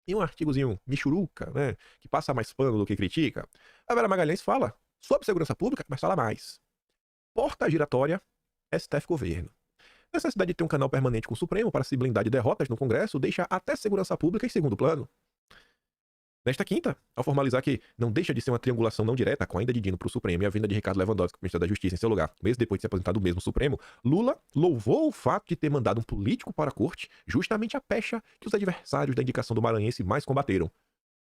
em um artigozinho michuruca, né, que passa mais pano do que critica, a Vera Magalhães fala sobre segurança pública, mas fala mais. Porta giratória, STF governo. Necessidade de ter um canal permanente com o Supremo para se blindar de derrotas no Congresso deixa até segurança pública em segundo plano. Nesta quinta, ao formalizar que não deixa de ser uma triangulação não direta com a ida de Dino para o Supremo e a vinda de Ricardo Lewandowski, ministro da Justiça, em seu lugar, mesmo depois de ser aposentado do mesmo Supremo, Lula louvou o fato de ter mandado um político para a corte, justamente a pecha que os adversários da indicação do maranhense mais combateram.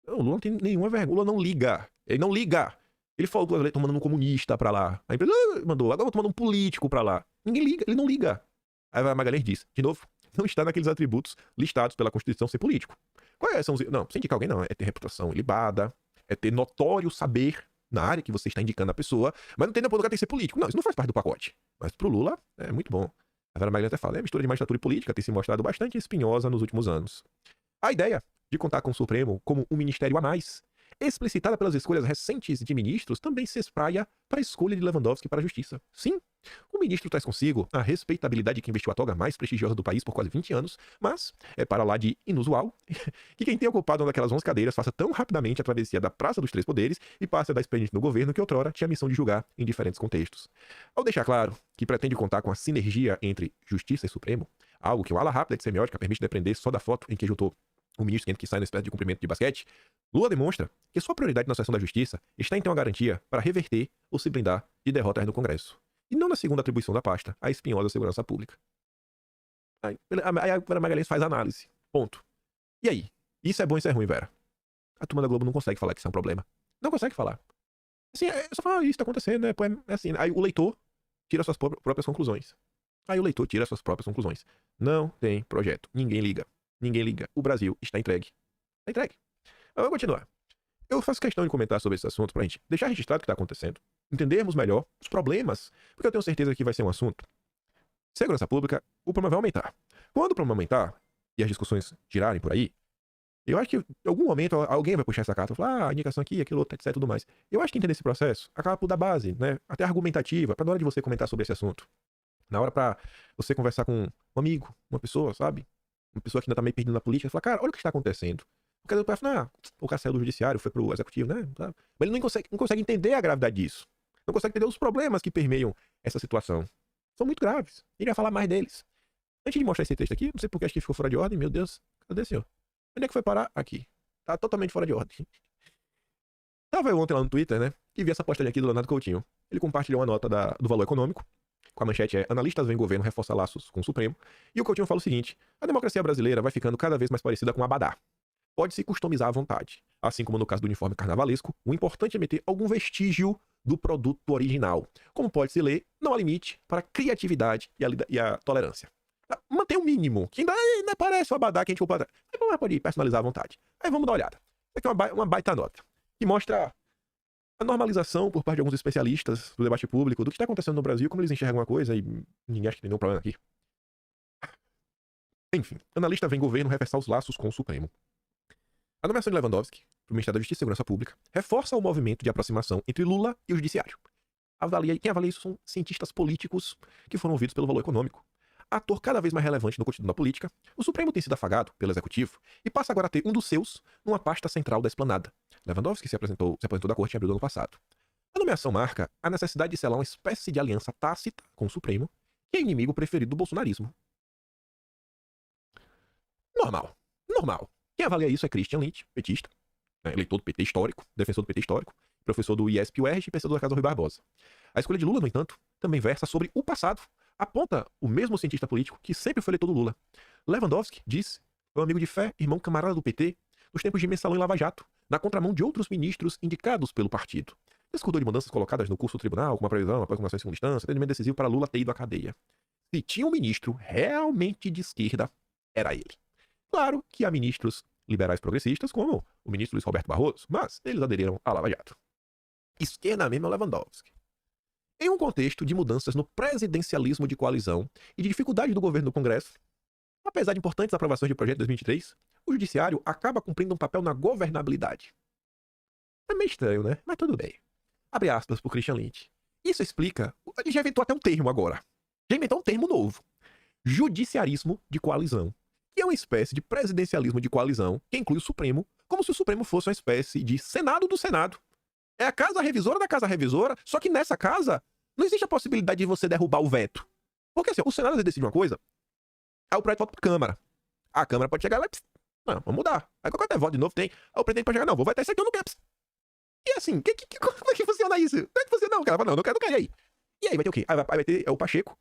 Não, o Lula não tem nenhuma vergonha, o Lula não liga. Ele não liga. Ele falou que estão mandando um comunista pra lá. A empresa mandou, agora estão mandando um político pra lá. Ninguém liga, ele não liga. Aí a Magalhães diz, de novo, não está naqueles atributos listados pela Constituição ser político. Quais são os... Não, se indicar alguém não, é ter reputação ilibada, é ter notório saber na área que você está indicando a pessoa, mas não tem depois lugar tem que ser político. Não, isso não faz parte do pacote. Mas pro Lula, é muito bom. A Vera Magalhães até fala, a mistura de magistratura e política tem se mostrado bastante espinhosa nos últimos anos. A ideia de contar com o Supremo como um ministério a mais, explicitada pelas escolhas recentes de ministros, também se espraia para a escolha de Lewandowski para a Justiça. Sim, o ministro traz consigo a respeitabilidade que investiu a toga mais prestigiosa do país por quase 20 anos, mas é para lá de inusual que quem tenha ocupado uma daquelas 11 cadeiras faça tão rapidamente a travessia da Praça dos Três Poderes e passe a dar expediente no governo que outrora tinha a missão de julgar em diferentes contextos. Ao deixar claro que pretende contar com a sinergia entre Justiça e Supremo, algo que uma ala rápida de semiótica permite depender só da foto em que juntou o ministro que entra que sai na espécie de cumprimento de basquete, Lula demonstra que sua prioridade na sucessão da justiça está em ter uma garantia para reverter ou se blindar de derrotas no Congresso, e não na segunda atribuição da pasta, a espinhosa segurança pública. Aí a Vera Magalhães faz análise. Ponto. E aí? Isso é bom e isso é ruim, Vera? A turma da Globo não consegue falar que isso é um problema. Não consegue falar. Assim, é só falar, isso tá acontecendo, né? Pô, é assim. Aí o leitor tira suas próprias conclusões. Aí o leitor tira suas próprias conclusões. Não tem projeto. Ninguém liga. Ninguém liga. O Brasil está entregue. Está entregue. Mas vamos continuar. Eu faço questão de comentar sobre esse assunto pra gente deixar registrado o que está acontecendo, entendermos melhor os problemas, porque eu tenho certeza que vai ser um assunto. Segurança pública, o problema vai aumentar. Quando o problema aumentar e as discussões girarem por aí, eu acho que em algum momento alguém vai puxar essa carta e falar, a indicação aqui, aquilo outro, etc e tudo mais. Eu acho que entender esse processo acaba por dar base, né? Até argumentativa, pra na hora de você comentar sobre esse assunto. Na hora pra você conversar com um amigo, uma pessoa, sabe? Uma pessoa que ainda tá meio perdida na política, falar, cara, olha o que está acontecendo. Porque o cara fala, o cara saiu do judiciário, foi pro executivo, né? Mas ele não consegue entender a gravidade disso. Não consegue entender os problemas que permeiam essa situação. São muito graves. Ele vai falar mais deles. Antes de mostrar esse texto aqui, não sei porque acho que ficou fora de ordem, meu Deus. Cadê, senhor? Onde é que foi parar? Aqui. Tá totalmente fora de ordem. Tava eu ontem lá no Twitter, né? E vi essa postagem aqui do Leonardo Coutinho. Ele compartilhou uma nota do Valor Econômico. Com a manchete é, analistas veem governo reforça laços com o Supremo. E o Coutinho fala o seguinte, a democracia brasileira vai ficando cada vez mais parecida com um abadá. Pode-se customizar à vontade. Assim como no caso do uniforme carnavalesco, o importante é meter algum vestígio do produto original. Como pode-se ler, não há limite para a criatividade e a tolerância. Manter o mínimo, que ainda parece o abadá que a gente compra. Mas pode personalizar à vontade. Aí vamos dar uma olhada. Isso aqui é uma baita nota, que mostra a normalização por parte de alguns especialistas do debate público do que está acontecendo no Brasil, como eles enxergam uma coisa e ninguém acha que tem nenhum problema aqui. Enfim, analista vem governo reforçar os laços com o Supremo. A nomeação de Lewandowski para o Ministério da Justiça e Segurança Pública reforça o movimento de aproximação entre Lula e o Judiciário. Quem avalia isso são cientistas políticos que foram ouvidos pelo Valor Econômico. Ator cada vez mais relevante no cotidiano da política, o Supremo tem sido afagado pelo Executivo e passa agora a ter um dos seus numa pasta central da esplanada. Lewandowski se apresentou da corte em abril do ano passado. A nomeação marca a necessidade de selar uma espécie de aliança tácita com o Supremo, que é inimigo preferido do bolsonarismo. Normal. Quem avalia isso é Christian Lynch, petista, eleitor do PT histórico, defensor do PT histórico, professor do IESP-UERJ e pensador da Casa Rui Barbosa. A escolha de Lula, no entanto, também versa sobre o passado. Aponta o mesmo cientista político que sempre foi eleitor do Lula. Lewandowski, diz, foi um amigo de fé, irmão camarada do PT, nos tempos de Mensalão e Lava Jato, na contramão de outros ministros indicados pelo partido. Discordou de mudanças colocadas no curso do tribunal, como a previsão, após condenação em segunda instância, atendimento decisivo para Lula ter ido à cadeia. Se tinha um ministro realmente de esquerda, era ele. Claro que há ministros liberais progressistas, como o ministro Luiz Roberto Barroso, mas eles aderiram à Lava Jato. Esquerda mesmo é o Lewandowski. Em um contexto de mudanças no presidencialismo de coalizão e de dificuldade do governo do Congresso, apesar de importantes aprovações de projeto de 2023, o Judiciário acaba cumprindo um papel na governabilidade. É meio estranho, né? Mas tudo bem. Abre aspas por Christian Lynch. Isso explica... Ele já inventou até um termo agora. Já inventou um termo novo. Judiciarismo de coalizão. que é uma espécie de presidencialismo de coalizão que inclui o Supremo, como se o Supremo fosse uma espécie de Senado do Senado. É a casa revisora da casa revisora, só que nessa casa não existe a possibilidade de você derrubar o veto. Porque assim, o Senado decide uma coisa, aí o projeto volta pra Câmara. A Câmara pode chegar lá e... Não, vamos mudar. Aí qualquer voto de novo tem. Aí o presidente pode chegar, não, vou vetar isso aqui, eu não quero. E assim, como é que funciona isso? Como é que funciona? Não, o cara fala, não, não quero, e aí? E aí vai ter o quê? Aí vai ter o Pacheco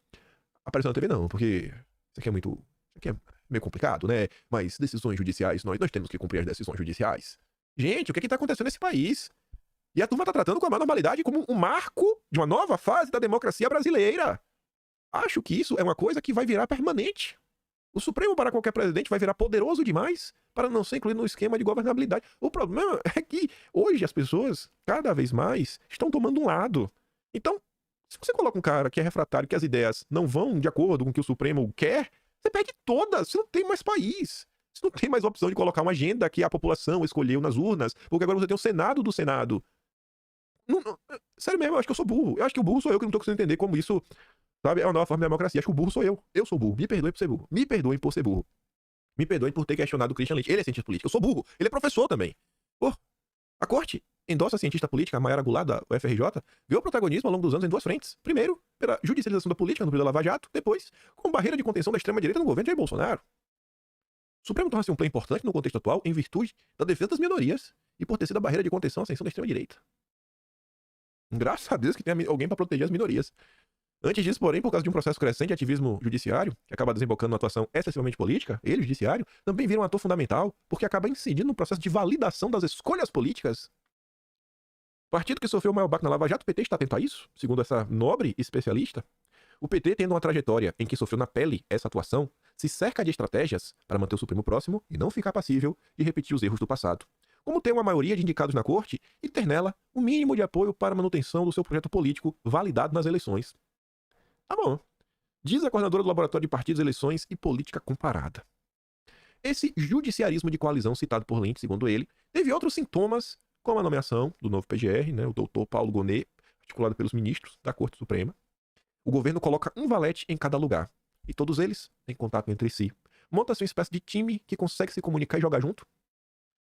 aparecendo na TV, não, porque isso aqui é muito... Isso aqui é meio complicado, né? Mas decisões judiciais, nós temos que cumprir as decisões judiciais. Gente, o que é que tá acontecendo nesse país? E a turma tá tratando com a maior normalidade como um marco de uma nova fase da democracia brasileira. Acho que isso é uma coisa que vai virar permanente. O Supremo, para qualquer presidente, vai virar poderoso demais para não ser incluído no esquema de governabilidade. O problema é que hoje as pessoas, cada vez mais, estão tomando um lado. Então, se você coloca um cara que é refratário, que as ideias não vão de acordo com o que o Supremo quer, você perde todas. Você não tem mais país. Você não tem mais opção de colocar uma agenda que a população escolheu nas urnas, porque agora você tem o Senado do Senado. Sério mesmo, eu acho que eu sou burro. Eu acho que o burro sou eu que não tô conseguindo entender como isso, sabe, é uma nova forma de democracia. Acho que o burro sou eu. Eu sou burro. Me perdoem por ser burro. Me perdoem por ser burro. Me perdoem por ter questionado o Christian Leite. Ele é cientista político. Eu sou burro. Ele é professor também. Pô, a corte endossa a cientista política, a Mayara Goulart, da UFRJ, ganhou protagonismo ao longo dos anos em duas frentes. Primeiro, pela judicialização da política no período da Lava Jato. Depois, com barreira de contenção da extrema-direita no governo de Jair Bolsonaro. O Supremo torna-se um plano importante no contexto atual em virtude da defesa das minorias e por ter sido a barreira de contenção à ascensão da extrema-direita. Graças a Deus que tem alguém para proteger as minorias. Antes disso, porém, por causa de um processo crescente de ativismo judiciário, que acaba desembocando numa atuação excessivamente política, ele, o judiciário, também vira um ator fundamental, porque acaba incidindo no processo de validação das escolhas políticas. O partido que sofreu o maior baque na Lava Jato, o PT, está atento a isso, segundo essa nobre especialista. O PT, tendo uma trajetória em que sofreu na pele essa atuação, se cerca de estratégias para manter o Supremo próximo e não ficar passível de repetir os erros do passado. Como ter uma maioria de indicados na corte e ter nela o mínimo de apoio para a manutenção do seu projeto político validado nas eleições. Tá bom. Diz a coordenadora do Laboratório de Partidos, Eleições e Política Comparada. Esse judiciarismo de coalizão citado por Lente, segundo ele, teve outros sintomas, como a nomeação do novo PGR, né, o doutor Paulo Gonet, articulado pelos ministros da Corte Suprema. O governo coloca um valete em cada lugar, e todos eles têm contato entre si. Monta-se uma espécie de time que consegue se comunicar e jogar junto.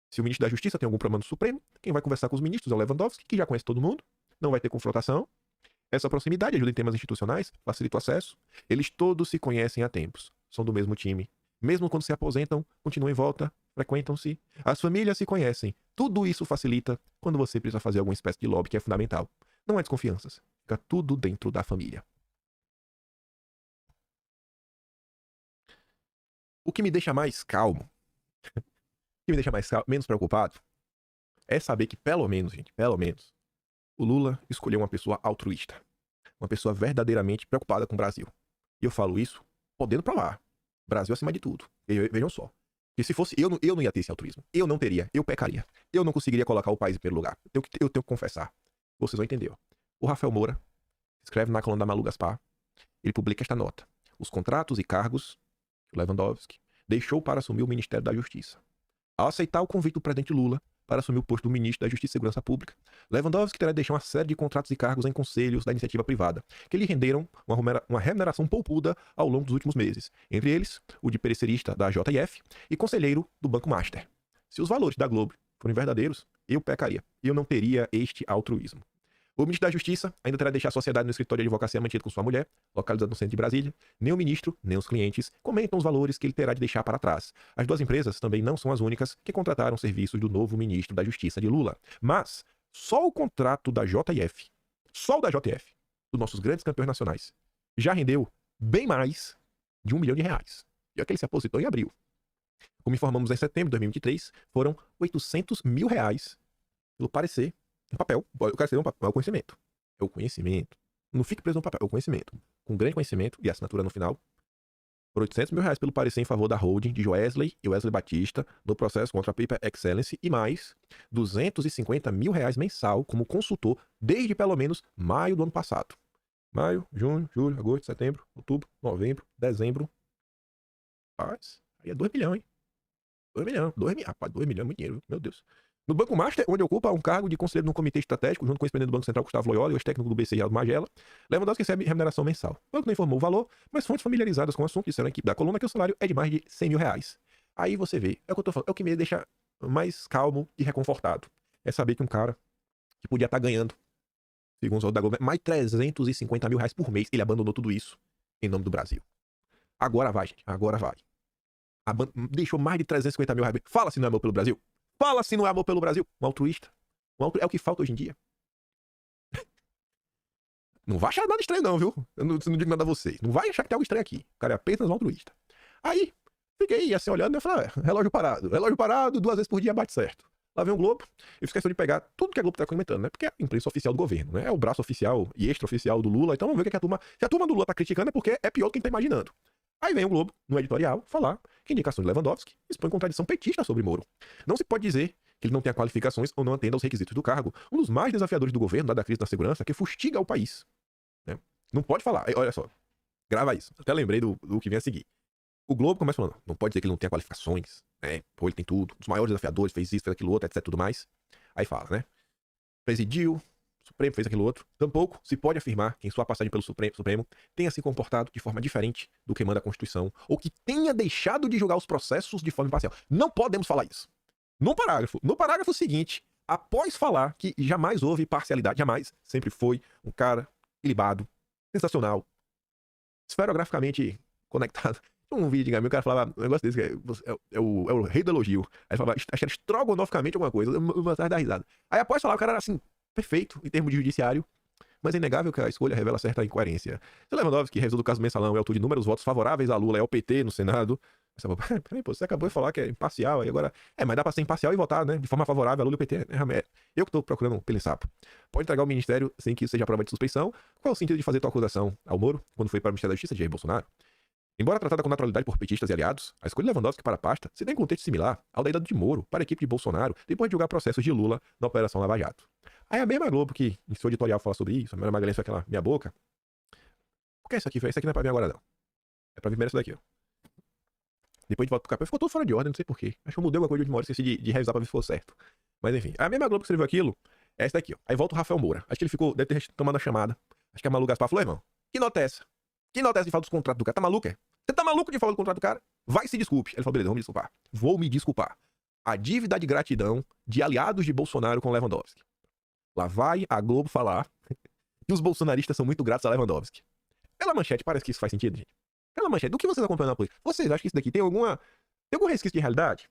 Se o ministro da Justiça tem algum problema no Supremo, quem vai conversar com os ministros é o Lewandowski, que já conhece todo mundo, não vai ter confrontação. Essa proximidade ajuda em temas institucionais, facilita o acesso. Eles todos se conhecem há tempos, são do mesmo time. Mesmo quando se aposentam, continuam em volta, frequentam-se. As famílias se conhecem. Tudo isso facilita quando você precisa fazer alguma espécie de lobby que é fundamental. Não há desconfianças. Fica tudo dentro da família. O que me deixa mais calmo, menos preocupado, é saber que pelo menos, gente, pelo menos, o Lula escolheu uma pessoa altruísta. Uma pessoa verdadeiramente preocupada com o Brasil. E eu falo isso podendo provar. Brasil acima de tudo. Vejam só. E se fosse eu não ia ter esse altruísmo. Eu não teria. Eu pecaria. Eu não conseguiria colocar o país em primeiro lugar. Eu tenho que confessar. Vocês vão entender. Ó. O Rafael Moura escreve na coluna da Malu Gaspar. Ele publica esta nota. Os contratos e cargos que o Lewandowski deixou para assumir o Ministério da Justiça. Ao aceitar o convite do presidente Lula para assumir o posto do ministro da Justiça e Segurança Pública, Lewandowski terá de deixar uma série de contratos e cargos em conselhos da iniciativa privada, que lhe renderam uma remuneração poupuda ao longo dos últimos meses, entre eles o de pericerista da JF e conselheiro do Banco Master. Se os valores da Globo forem verdadeiros, eu pecaria. Eu não teria este altruísmo. O ministro da Justiça ainda terá de deixar a sociedade no escritório de advocacia mantido com sua mulher, localizado no centro de Brasília. Nem o ministro, nem os clientes comentam os valores que ele terá de deixar para trás. As duas empresas também não são as únicas que contrataram serviços do novo ministro da Justiça de Lula. Mas só o contrato da JF, só o da JF, dos nossos grandes campeões nacionais, já rendeu bem mais de R$1 milhão. E é que ele se aposentou em abril. Como informamos em setembro de 2023, foram R$800 mil pelo parecer. No papel. Eu quero escrever um papel. É o conhecimento. É o conhecimento. Não fique preso no papel. É o conhecimento. Com grande conhecimento e assinatura no final. Por R$800 mil pelo parecer em favor da holding de Joesley e Wesley Batista no processo contra a Paper Excellence e mais R$250 mil mensal como consultor desde pelo menos maio do ano passado. Maio, junho, julho, agosto, setembro, outubro, novembro, dezembro. Rapaz, aí é 2 milhões, hein? 2 milhões. Rapaz, 2 milhões é muito dinheiro, meu Deus. No Banco Master, onde ocupa um cargo de conselheiro no comitê estratégico, junto com o ex-presidente do Banco Central, Gustavo Loyola, e o ex-técnico do BCI, Aldo Magela, Lewandowski recebe remuneração mensal. O banco não informou o valor, mas fontes familiarizadas com o assunto disseram à equipe da coluna que o salário é de mais de R$100 mil. Aí você vê, é o que eu tô falando, é o que me deixa mais calmo e reconfortado. É saber que um cara que podia estar ganhando, segundo os da Globo, mais R$350 mil por mês, ele abandonou tudo isso em nome do Brasil. Agora vai, gente, agora vai. Deixou mais de R$350 mil. Fala se não é amor pelo Brasil. Fala se não é amor pelo Brasil. Um altruísta. É o que falta hoje em dia. Não vai achar nada estranho não, viu? Eu não digo nada a vocês. Não vai achar que tem algo estranho aqui. O cara é apenas um altruísta. Aí, fiquei assim olhando e falei, relógio parado. Relógio parado, 2 vezes por dia bate certo. Lá vem o Globo. Eu fiz questão de pegar tudo que a Globo tá comentando, né? Porque é a imprensa oficial do governo, né? É o braço oficial e extraoficial do Lula. Então vamos ver o que a turma... Se a turma do Lula tá criticando é porque é pior do que quem tá imaginando. Aí vem o Globo, no editorial, falar que a indicação de Lewandowski expõe contradição petista sobre Moro. Não se pode dizer que ele não tenha qualificações ou não atenda aos requisitos do cargo, um dos mais desafiadores do governo, dada a crise da segurança, que fustiga o país. Né? Não pode falar. Olha só, grava isso. Até lembrei do que vem a seguir. O Globo começa falando, não pode dizer que ele não tenha qualificações, né? Pô, ele tem tudo, um dos maiores desafiadores, fez isso, fez aquilo outro, etc, tudo mais. Aí fala, né? Presidiu, Supremo fez aquilo outro. Tampouco se pode afirmar que em sua passagem pelo Supremo tenha se comportado de forma diferente do que manda a Constituição, ou que tenha deixado de julgar os processos de forma imparcial. Não podemos falar isso. No parágrafo seguinte, após falar que jamais houve parcialidade, jamais, sempre foi um cara ilibado, sensacional, esferograficamente conectado. Um vídeo de o cara falava um negócio desse, que é o rei do elogio. Aí falava, acho que era estrogonoficamente alguma coisa, eu vou dar risada. Aí após falar, o cara era assim, perfeito em termos de judiciário, mas é inegável que a escolha revela certa incoerência. Se Lewandowski, que revisou do caso Mensalão, é autor de inúmeros votos favoráveis a Lula, é o PT no Senado. Peraí, pô, você acabou de falar que é imparcial, e agora... mas dá pra ser imparcial e votar, né, de forma favorável a Lula e o PT. Eu que tô procurando pelo sapo. Pode entregar ao Ministério sem que isso seja prova de suspeição. Qual é o sentido de fazer tal acusação ao Moro, quando foi para o Ministério da Justiça de Jair Bolsonaro? Embora tratada com naturalidade por petistas e aliados, a escolha de Lewandowski para a pasta se dá em contexto similar ao da ida de Moro para a equipe de Bolsonaro depois de julgar processos de Lula na Operação Lava Jato. Aí a mesma Globo que em seu editorial fala sobre isso, a Maria Magalhães foi aquela minha boca. O que é isso aqui, velho? Isso aqui não é pra mim agora, não. É pra vir primeiro isso daqui, ó. Depois de volta pro capô, ficou tudo fora de ordem, não sei porquê. Acho que eu mudei alguma coisa de última hora, esqueci de revisar pra ver se ficou certo. Mas enfim, a mesma Globo que escreveu aquilo é essa daqui, ó. Aí volta o Rafael Moura. Acho que ele deve ter tomado a chamada. Acho que a Malu Gaspar falou, irmão, que nota é essa? Que nota é essa de falar dos contratos do cara? Tá maluco, é? Você tá maluco de falar do contrato do cara? Vai se desculpe. Ele falou, beleza, vou me desculpar. Vou me desculpar. A dívida de gratidão de aliados de Bolsonaro com Lewandowski. Lá vai a Globo falar que os bolsonaristas são muito gratos a Lewandowski. Pela manchete, parece que isso faz sentido, gente. Pela manchete, do que vocês acompanham na política? Vocês acham que isso daqui tem algum resquício de realidade?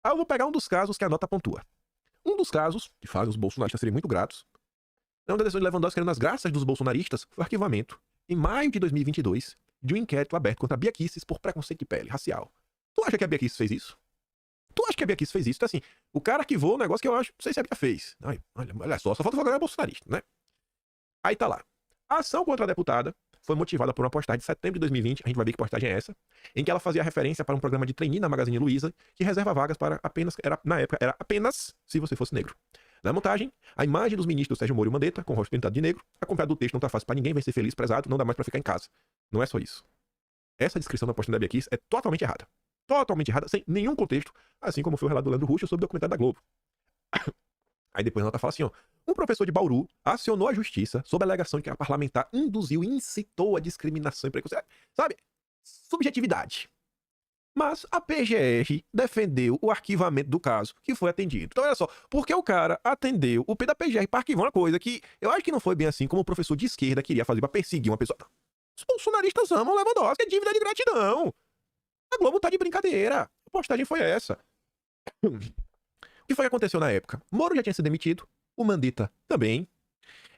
Aí eu vou pegar um dos casos que a nota pontua. Um dos casos, que fazem os bolsonaristas serem muito gratos, é uma da decisão de Lewandowski querendo as graças dos bolsonaristas, foi o arquivamento, em maio de 2022, de um inquérito aberto contra a Bia Kicis por preconceito de pele, racial. Tu acha que a Bia Kicis fez isso? Tu acha que a Bia Kicis fez isso? Então, assim, o cara arquivou um negócio que eu acho, não sei se a Bia fez. Olha só falta falar bolsonarista, né? Aí tá lá. A ação contra a deputada foi motivada por uma postagem de setembro de 2020, a gente vai ver que postagem é essa, em que ela fazia referência para um programa de trainee na Magazine Luiza, que reserva vagas para na época, era apenas se você fosse negro. Na montagem, a imagem dos ministros Sérgio Moro e Mandetta, com o rosto pintado de negro, acompanhado do texto não tá fácil para ninguém, vai ser feliz, prezado, não dá mais para ficar em casa. Não é só isso. Essa descrição da postagem da Bia Kicis é totalmente errada. Totalmente errada, sem nenhum contexto, assim como foi o relato do Leandro Russo sobre o documentário da Globo. Aí depois a nota fala assim, ó. Um professor de Bauru acionou a justiça sob a alegação de que a parlamentar induziu e incitou a discriminação e preconceito. Sabe? Subjetividade. Mas a PGR defendeu o arquivamento do caso, que foi atendido. Então, olha só, porque o cara atendeu o P da PGR para arquivar uma coisa que eu acho que não foi bem assim como o professor de esquerda queria fazer para perseguir uma pessoa. Os bolsonaristas amam Lewandowski, é dívida de gratidão. A Globo tá de brincadeira. A postagem foi essa. O que foi que aconteceu na época? Moro já tinha sido demitido, o Mandetta também.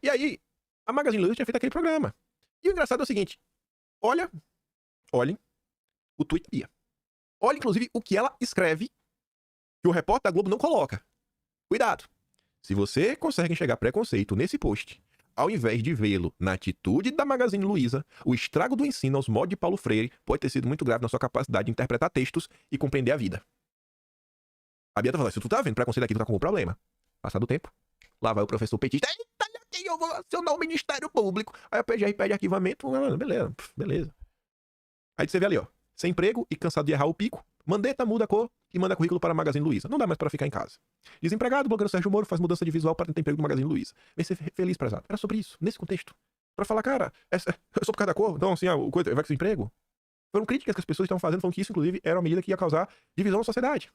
E aí, a Magazine Luiza tinha feito aquele programa. E o engraçado é o seguinte: olhem o tweet da Bia. Olha, inclusive, o que ela escreve que o repórter da Globo não coloca. Cuidado. Se você consegue enxergar preconceito nesse post, ao invés de vê-lo na atitude da Magazine Luiza, o estrago do ensino aos modos de Paulo Freire pode ter sido muito grave na sua capacidade de interpretar textos e compreender a vida. A Bia tá falando, se tu tá vendo preconceito aqui, tu tá com um problema. Passado o tempo, lá vai o professor petista, eita, aqui eu vou acionar o Ministério Público. Aí a PGR pede arquivamento, beleza. Aí você vê ali, ó, sem emprego e cansado de errar o pico, Mandetta muda a cor e manda currículo para a Magazine Luiza. Não dá mais para ficar em casa. Desempregado, o blogueiro Sérgio Moro faz mudança de visual para tentar emprego no Magazine Luiza. Vem ser feliz, prezado. Era sobre isso, nesse contexto. Pra falar, cara, é só por causa da cor, então assim, vai ser emprego. Foram críticas que as pessoas estavam fazendo, falando que isso, inclusive, era uma medida que ia causar divisão na sociedade.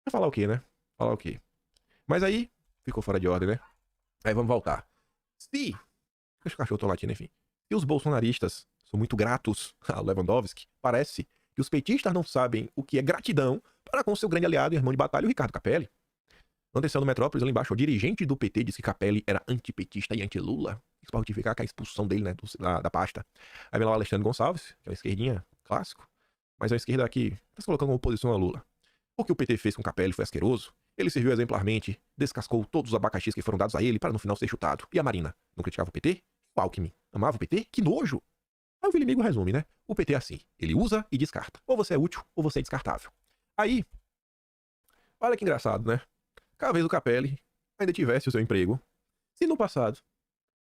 Vai falar o quê, né? Falar o quê? Mas aí, ficou fora de ordem, né? Aí vamos voltar. Deixa o cachorro tô latindo, enfim. Se os bolsonaristas são muito gratos ao Lewandowski, parece que os petistas não sabem o que é gratidão para com seu grande aliado e irmão de batalha, o Ricardo Capelli. Aconteceu no Metrópolis, ali embaixo, o dirigente do PT disse que Capelli era antipetista e anti-Lula. Isso para justificar que a expulsão dele, né, da pasta. Aí vem lá o Alexandre Gonçalves, que é uma esquerdinha, clássico, mas é uma esquerda que está se colocando como oposição a Lula. O que o PT fez com Capelli foi asqueroso. Ele serviu exemplarmente, descascou todos os abacaxis que foram dados a ele para no final ser chutado. E a Marina não criticava o PT? O Alckmin amava o PT? Que nojo! Aí o Vilimigo resume, né? O PT é assim, ele usa e descarta. Ou você é útil, ou você é descartável. Aí, olha que engraçado, né? Cada vez o Capelli ainda tivesse o seu emprego, se no passado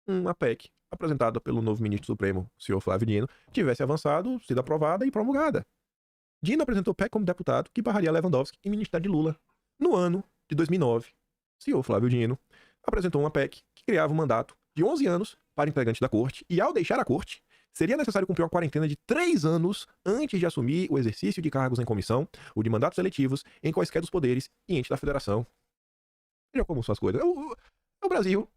uma PEC apresentada pelo novo ministro supremo, o senhor Flávio Dino, tivesse avançado, sido aprovada e promulgada. Dino apresentou PEC como deputado que barraria Lewandowski em ministério de Lula. No ano de 2009, o senhor Flávio Dino apresentou uma PEC que criava um mandato de 11 anos para integrantes da corte e, ao deixar a corte, seria necessário cumprir uma quarentena de 3 anos antes de assumir o exercício de cargos em comissão ou de mandatos eletivos em quaisquer dos poderes e entes da federação. Veja como são as coisas. É o Brasil.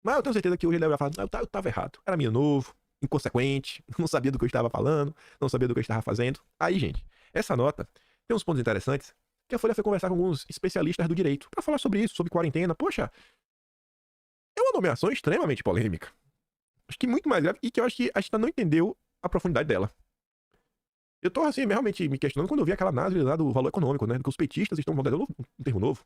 Mas eu tenho certeza que hoje ele vai falar, eu tava errado. Era menino novo, inconsequente, não sabia do que eu estava falando, não sabia do que eu estava fazendo. Aí, gente, essa nota tem uns pontos interessantes que a Folha foi conversar com alguns especialistas do direito para falar sobre isso, sobre quarentena. Poxa, é uma nomeação extremamente polêmica. Acho que muito mais grave e que eu acho que a gente não entendeu a profundidade dela. Eu tô, assim, realmente me questionando quando eu vi aquela análise lá do valor econômico, né? Que os petistas estão valendo um termo novo.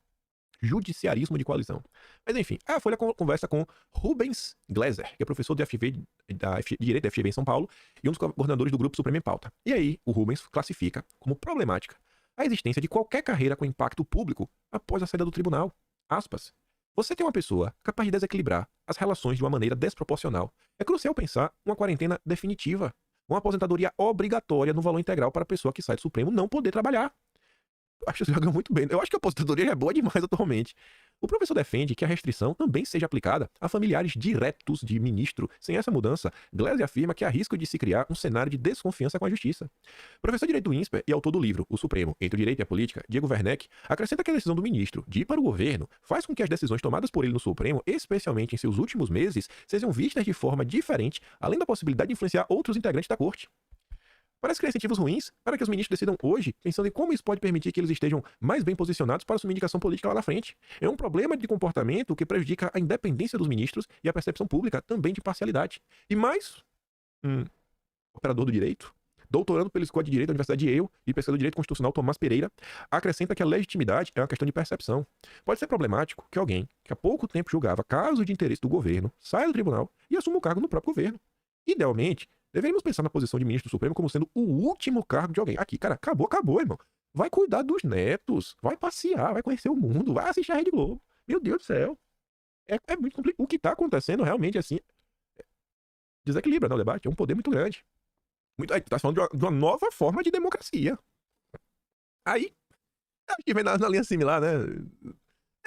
Judiciarismo de coalizão. Mas enfim, a Folha conversa com Rubens Gleiser, que é professor de Direito da FGV em São Paulo e um dos coordenadores do Grupo Supremo em Pauta. E aí, o Rubens classifica como problemática a existência de qualquer carreira com impacto público após a saída do tribunal. Aspas. Você tem uma pessoa capaz de desequilibrar as relações de uma maneira desproporcional. É crucial pensar uma quarentena definitiva, uma aposentadoria obrigatória no valor integral para a pessoa que sai do Supremo não poder trabalhar. Eu acho que joga muito bem. Eu acho que a aposentadoria já é boa demais atualmente. O professor defende que a restrição também seja aplicada a familiares diretos de ministro. Sem essa mudança, Gleiser afirma que há risco de se criar um cenário de desconfiança com a justiça. Professor de Direito do INSPER e autor do livro O Supremo, Entre o Direito e a Política, Diego Werneck, acrescenta que a decisão do ministro de ir para o governo faz com que as decisões tomadas por ele no Supremo, especialmente em seus últimos meses, sejam vistas de forma diferente, além da possibilidade de influenciar outros integrantes da corte. Parece criar incentivos ruins para que os ministros decidam hoje, pensando em como isso pode permitir que eles estejam mais bem posicionados para assumir indicação política lá na frente. É um problema de comportamento que prejudica a independência dos ministros e a percepção pública também de parcialidade. E mais, operador do direito, doutorando pelo Escola de Direito da Universidade de Yale e pesquisador de Direito Constitucional Tomás Pereira, acrescenta que a legitimidade é uma questão de percepção. Pode ser problemático que alguém que há pouco tempo julgava casos de interesse do governo saia do tribunal e assuma o cargo no próprio governo. Idealmente, deveríamos pensar na posição de ministro do Supremo como sendo o último cargo de alguém. Aqui, cara, acabou, irmão. Vai cuidar dos netos, vai passear, vai conhecer o mundo, vai assistir a Rede Globo. Meu Deus do céu. É muito complicado. O que tá acontecendo realmente, assim, desequilibra, né, o debate. É um poder muito grande. Aí, tu tá falando de uma nova forma de democracia. Aí, acho que vem na linha similar, né?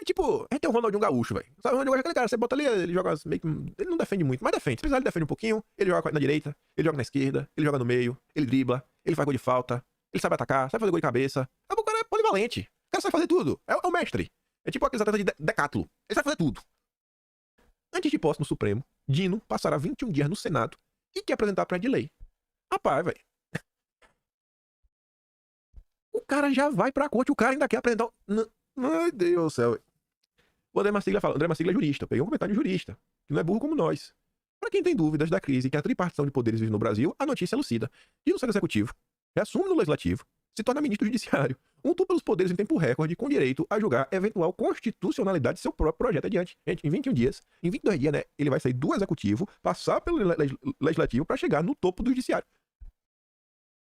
É tipo, a gente tem o Ronaldinho Gaúcho, velho. Sabe, o Ronaldinho Gaúcho é aquele cara, você bota ali, ele joga meio que. Ele não defende muito, mas defende. Se precisar, ele defende um pouquinho, ele joga na direita, ele joga na esquerda, ele joga no meio, ele dribla, ele faz gol de falta, ele sabe atacar, sabe fazer gol de cabeça. O cara é polivalente. O cara sabe fazer tudo. É o mestre. É tipo aqueles atletas de decátulo. Ele sabe fazer tudo. Antes de posse no Supremo, Dino passará 21 dias no Senado e quer apresentar projeto de lei. Rapaz, velho. O cara já vai pra corte, o cara ainda quer apresentar. Meu Deus do céu. O André Marsiglia fala, André Marsiglia é jurista, peguei um comentário de jurista, que não é burro como nós. Para quem tem dúvidas da crise que a tripartição de poderes vive no Brasil, a notícia é lucida. Dino sai do executivo, reassume no legislativo, se torna ministro do judiciário, pelos poderes em tempo recorde, com direito a julgar eventual constitucionalidade de seu próprio projeto adiante. Gente, em 21 dias, em 22 dias, né, ele vai sair do executivo, passar pelo legislativo para chegar no topo do judiciário.